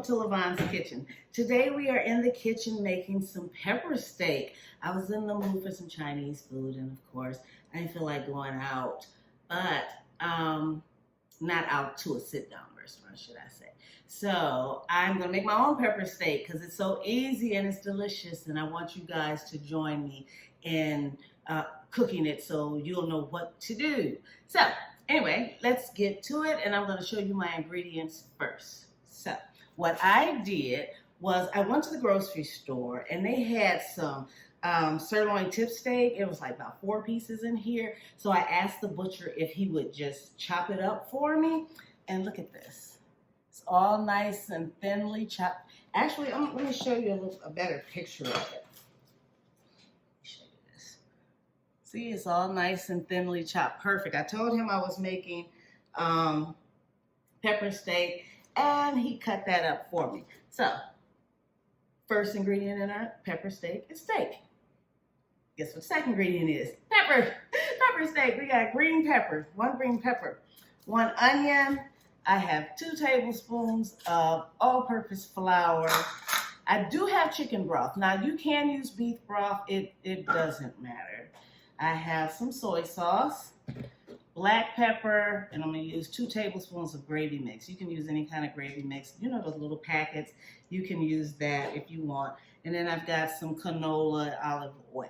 to Lavonne's kitchen. Today we are in the kitchen making some pepper steak. I was in the mood for some Chinese food, and of course I didn't feel like going out, but not out to a sit-down restaurant, should I say. So I'm gonna make my own pepper steak because it's so easy and it's delicious, and I want you guys to join me in cooking it so you'll know what to do. So anyway, let's get to it, and I'm going to show you my ingredients first. So what I did was I went to the grocery store, and they had some sirloin tip steak. It was like about 4 pieces in here. So I asked the butcher if he would just chop it up for me. And look at this. It's all nice and thinly chopped. Actually, let me show you a better picture of it. See, it's all nice and thinly chopped. Perfect. I told him I was making pepper steak, and he cut that up for me. So, first ingredient in our pepper steak is steak. Guess what the second ingredient is? Pepper. Pepper steak. We got green pepper, 1 green pepper, 1 onion. I have 2 tablespoons of all-purpose flour. I do have chicken broth. Now, you can use beef broth. It doesn't matter. I have some soy sauce, black pepper, and I'm going to use 2 tablespoons of gravy mix. You can use any kind of gravy mix. You know those little packets. You can use that if you want. And then I've got some canola olive oil.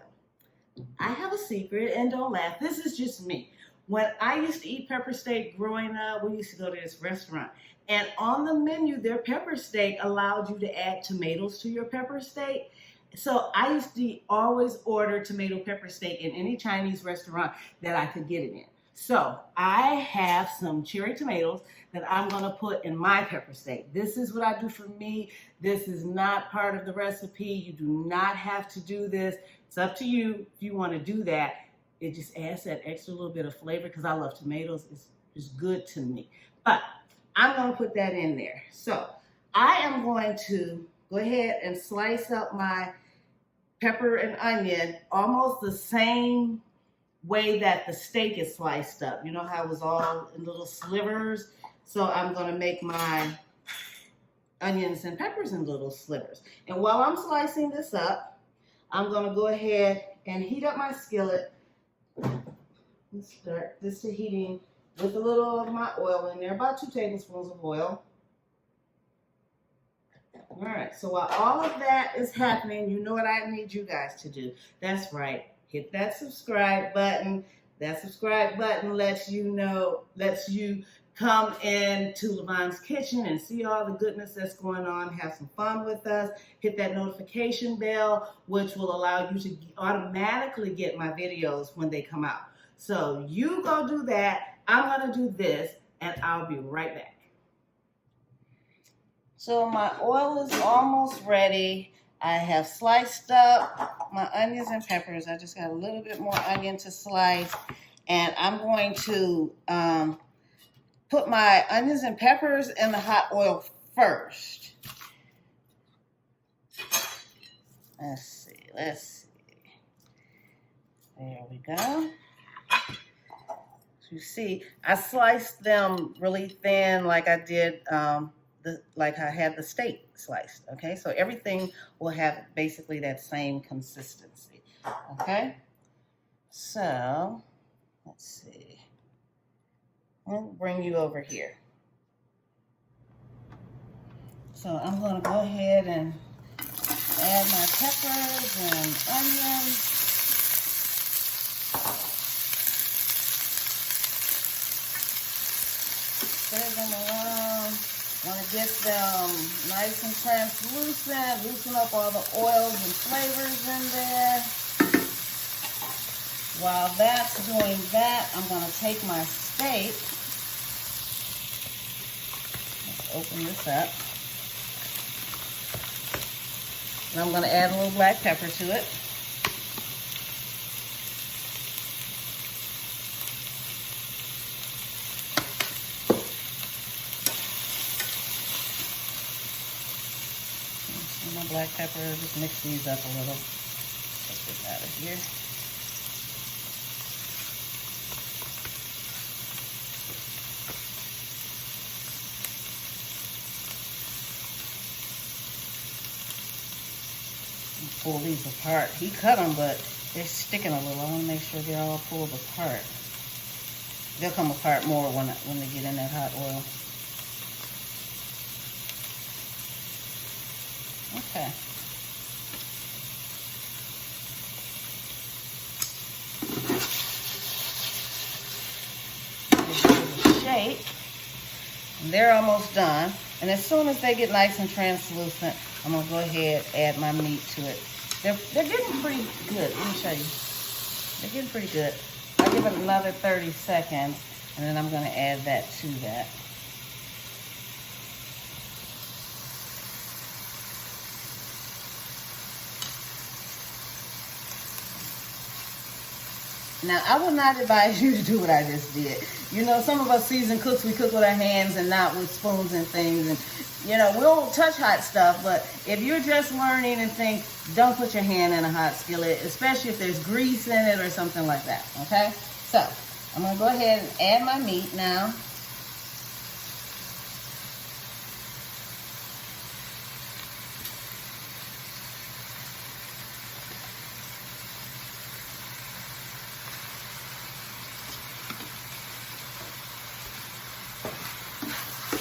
I have a secret, and don't laugh. This is just me. When I used to eat pepper steak growing up, we used to go to this restaurant. And on the menu, their pepper steak allowed you to add tomatoes to your pepper steak. So I used to always order tomato pepper steak in any Chinese restaurant that I could get it in. So I have some cherry tomatoes that I'm going to put in my pepper steak. This is what I do for me. This is not part of the recipe. You do not have to do this. It's up to you if you want to do that. It just adds that extra little bit of flavor because I love tomatoes. It's good to me. But I'm going to put that in there. So I am going to go ahead and slice up my pepper and onion almost the same way that the steak is sliced up. You know how it was all in little slivers? So I'm going to make my onions and peppers in little slivers. And while I'm slicing this up, I'm going to go ahead and heat up my skillet. Let's start this to heating with a little of my oil in there, about 2 tablespoons of oil. All right, so while all of that is happening, you know what I need you guys to do. That's right, hit that subscribe button. That subscribe button lets you come into Lavonne's kitchen and see all the goodness that's going on, have some fun with us. Hit that notification bell, which will allow you to automatically get my videos when they come out. So you go do that. I'm going to do this, and I'll be right back. So my oil is almost ready. I have sliced up my onions and peppers. I just got a little bit more onion to slice. And I'm going to put my onions and peppers in the hot oil first. Let's see. There we go. So you see, I sliced them really thin like I did like I had the steak sliced, okay? So everything will have basically that same consistency, okay? So, let's see. I'll bring you over here. So I'm gonna go ahead and add my peppers and onions. Stir them around. Want to get them nice and translucent, loosen up all the oils and flavors in there. While that's doing that, I'm going to take my steak. Let's open this up. And I'm going to add a little black pepper to it. My black pepper, just mix these up a little. Let's get that out of here. Pull these apart. He cut them, but they're sticking a little. I want to make sure they're all pulled apart. They'll come apart more when they get in that hot oil. Okay. Give it a shake. And they're almost done. And as soon as they get nice and translucent, I'm gonna go ahead and add my meat to it. They're getting pretty good. Let me show you. They're getting pretty good. I'll give it another 30 seconds, and then I'm gonna add that to that. Now, I would not advise you to do what I just did. You know, some of us seasoned cooks, we cook with our hands and not with spoons and things. And, you know, we'll touch hot stuff, but if you're just learning and think, don't put your hand in a hot skillet, especially if there's grease in it or something like that, okay? So, I'm gonna go ahead and add my meat now.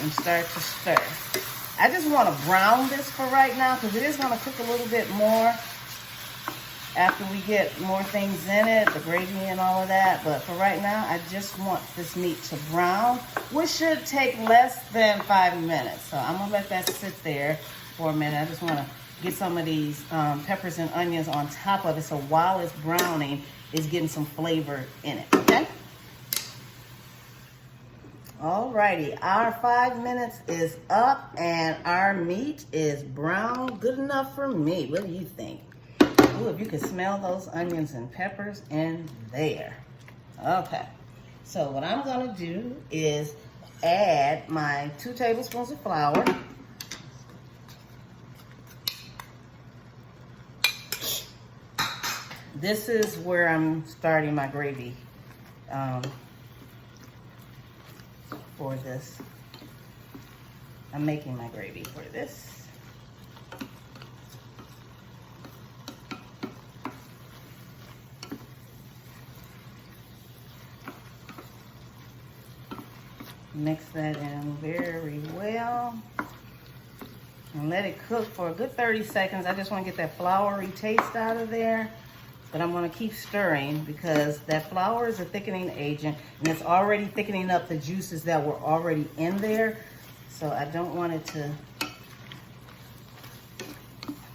And start to stir. I just want to brown this for right now because it is going to cook a little bit more after we get more things in it, the gravy and all of that. But for right now, I just want this meat to brown, which should take less than 5 minutes. So I'm going to let that sit there for a minute. I just want to get some of these peppers and onions on top of it, so while it's browning, it's getting some flavor in it, okay? Alrighty, our 5 minutes is up and our meat is brown. Good enough for me. What do you think? Ooh, if you can smell those onions and peppers in there. Okay, so what I'm gonna do is add my 2 tablespoons of flour. This is where I'm starting my gravy. For this. I'm making my gravy for this. Mix that in very well. And let it cook for a good 30 seconds. I just want to get that floury taste out of there. But I'm going to keep stirring because that flour is a thickening agent and it's already thickening up the juices that were already in there. So I don't want it to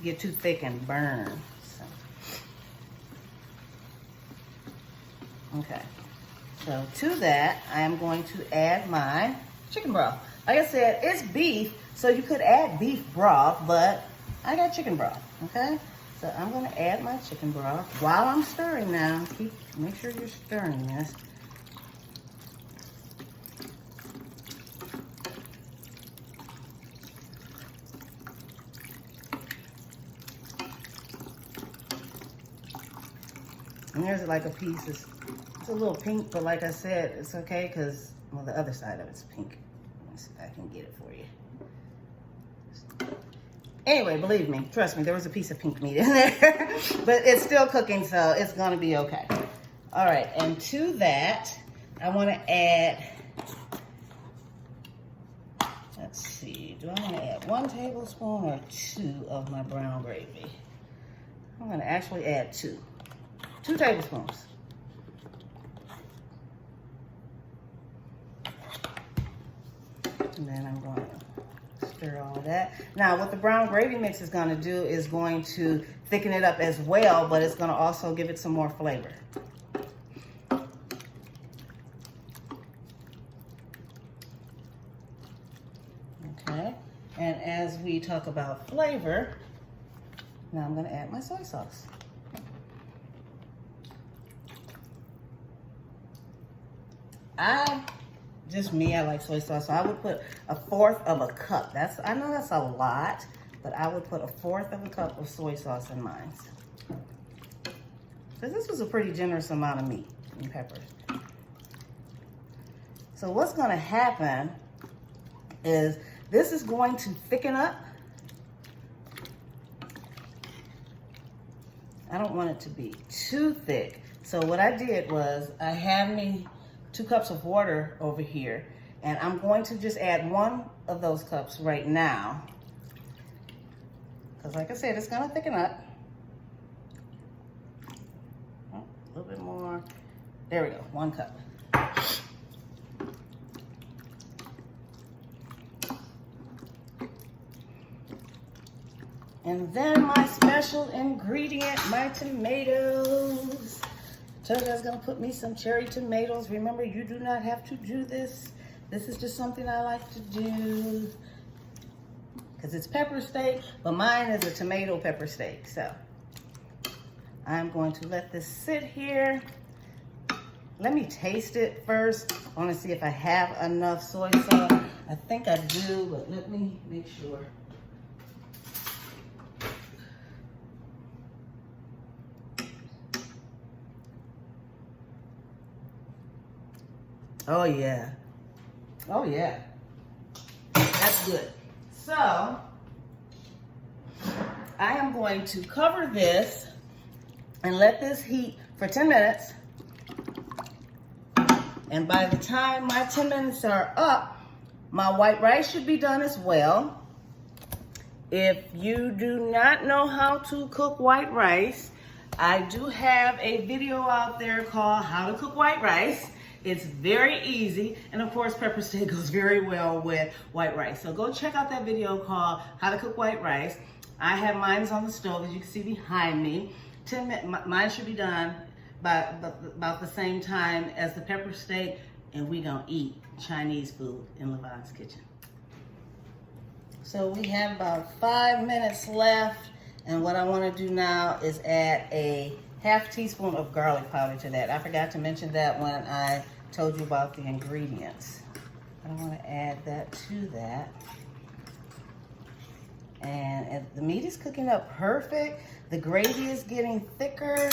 get too thick and burn. So. Okay. So to that, I am going to add my chicken broth. Like I said, it's beef, so you could add beef broth, but I got chicken broth, okay? So I'm gonna add my chicken broth while I'm stirring now. Make sure you're stirring this. And there's like a piece, it's a little pink, but like I said, it's okay because, well, the other side of it's pink. Let's see if I can get it for you. Anyway, believe me, trust me, there was a piece of pink meat in there, but it's still cooking, so it's gonna be okay. All right, and to that, I wanna add, let's see, do I wanna add 1 tablespoon or 2 of my brown gravy? I'm gonna actually add 2 tablespoons. And then I'm going to stir all of that. Now, what the brown gravy mix is going to do is going to thicken it up as well, but it's going to also give it some more flavor. Okay, and as we talk about flavor, now I'm going to add my soy sauce. Just me, I like soy sauce, so I would put 1/4 of a cup. I know that's a lot, but I would put 1/4 of a cup of soy sauce in mine. Because this was a pretty generous amount of meat and peppers. So what's gonna happen is this is going to thicken up. I don't want it to be too thick. So what I did was I have me 2 cups of water over here, and I'm going to just add 1 of those cups right now. Because like I said, it's gonna thicken up. Oh, a little bit more. There we go, 1 cup. And then my special ingredient, my tomatoes. Told you I was gonna put me some cherry tomatoes. Remember, you do not have to do this. This is just something I like to do. Because it's pepper steak, but mine is a tomato pepper steak. So I'm going to let this sit here. Let me taste it first. I wanna see if I have enough soy sauce. I think I do, but let me make sure. Oh yeah. Oh yeah. That's good. So, I am going to cover this and let this heat for 10 minutes. And by the time my 10 minutes are up, my white rice should be done as well. If you do not know how to cook white rice, I do have a video out there called How to Cook White Rice. It's very easy, and of course pepper steak goes very well with white rice. So go check out that video called How to Cook White Rice. I have mine on the stove, as you can see behind me. Mine should be done by about the same time as the pepper steak, and we gonna eat Chinese food in Lavonne's kitchen. So we have about 5 minutes left, and what I wanna do now is add a ½ teaspoon of garlic powder to that. I forgot to mention that when I told you about the ingredients. I want to add that to that. And the meat is cooking up perfect. The gravy is getting thicker.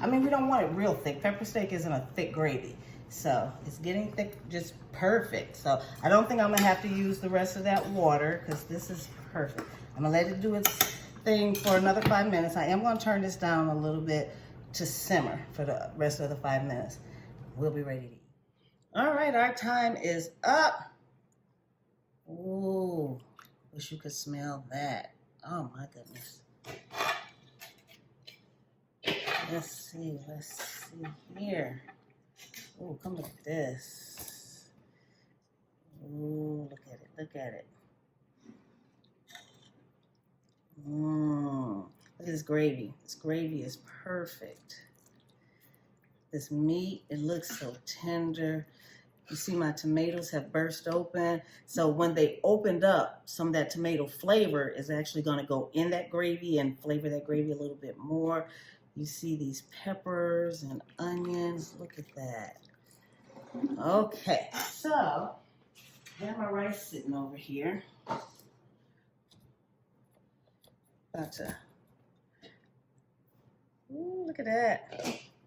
I mean, we don't want it real thick. Pepper steak isn't a thick gravy. So it's getting thick, just perfect. So I don't think I'm gonna have to use the rest of that water because this is perfect. I'm gonna let it do its thing for another 5 minutes. I am gonna turn this down a little bit to simmer for the rest of the 5 minutes. We'll be ready to eat. All right, our time is up. Ooh, wish you could smell that. Oh my goodness. Let's see here. Ooh, come look at this. Ooh, look at it. Look at this gravy. This gravy is perfect. This meat, it looks so tender. You see my tomatoes have burst open. So when they opened up, some of that tomato flavor is actually gonna go in that gravy and flavor that gravy a little bit more. You see these peppers and onions. Look at that. Okay, so I have my rice sitting over here. Ooh, look at that.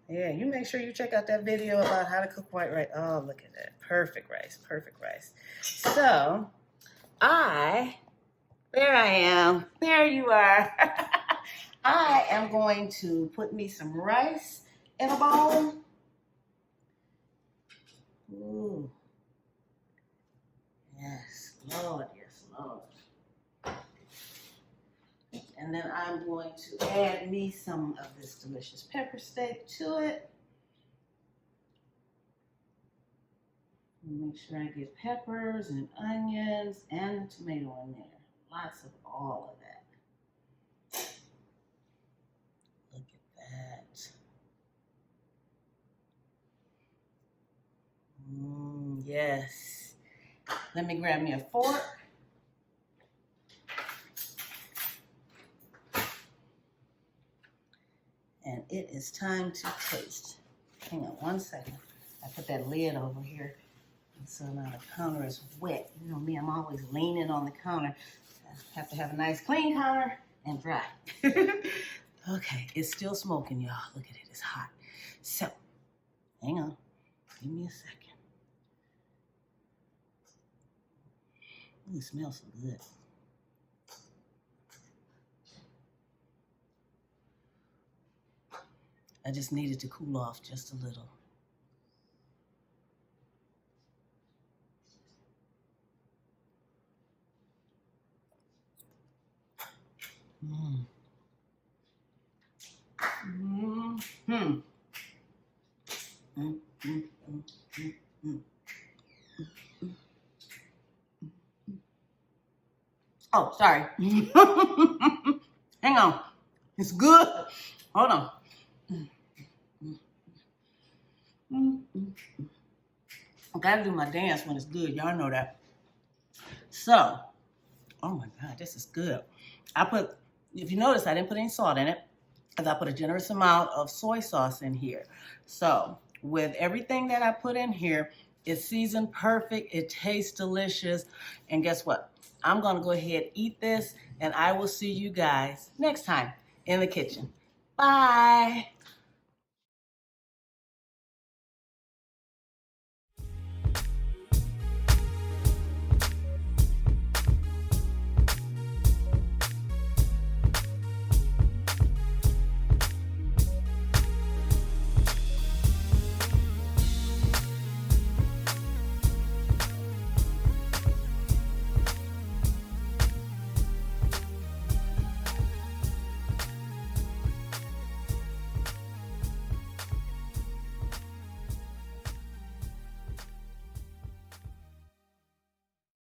Yeah, you make sure you check out that video about how to cook white rice. Oh, look at that. Perfect rice, perfect rice. So, there I am. There you are. I am going to put me some rice in a bowl. Ooh. Yes, Lord, yes, Lord. And then I'm going to add me some of this delicious pepper steak to it. Make sure I get peppers and onions and the tomato in there. Lots of all of that. Look at that. Yes. Let me grab me a fork. And it is time to taste. Hang on 1 second. I put that lid over here. And so now the counter is wet. You know me, I'm always leaning on the counter. I have to have a nice clean counter and dry. Okay, it's still smoking, y'all. Look at it, it's hot. So, hang on. Give me a second. Ooh, it smells so good. I just needed to cool off just a little. Mm. Mm-hmm. Mm, mm, mm, mm, mm. Oh, sorry. Hang on. It's good. Hold on. I gotta do my dance when it's good. Y'all know that. So, oh my God, this is good. If you notice, I didn't put any salt in it because I put a generous amount of soy sauce in here. So, with everything that I put in here, it's seasoned perfect. It tastes delicious. And guess what? I'm going to go ahead and eat this, and I will see you guys next time in the kitchen. Bye.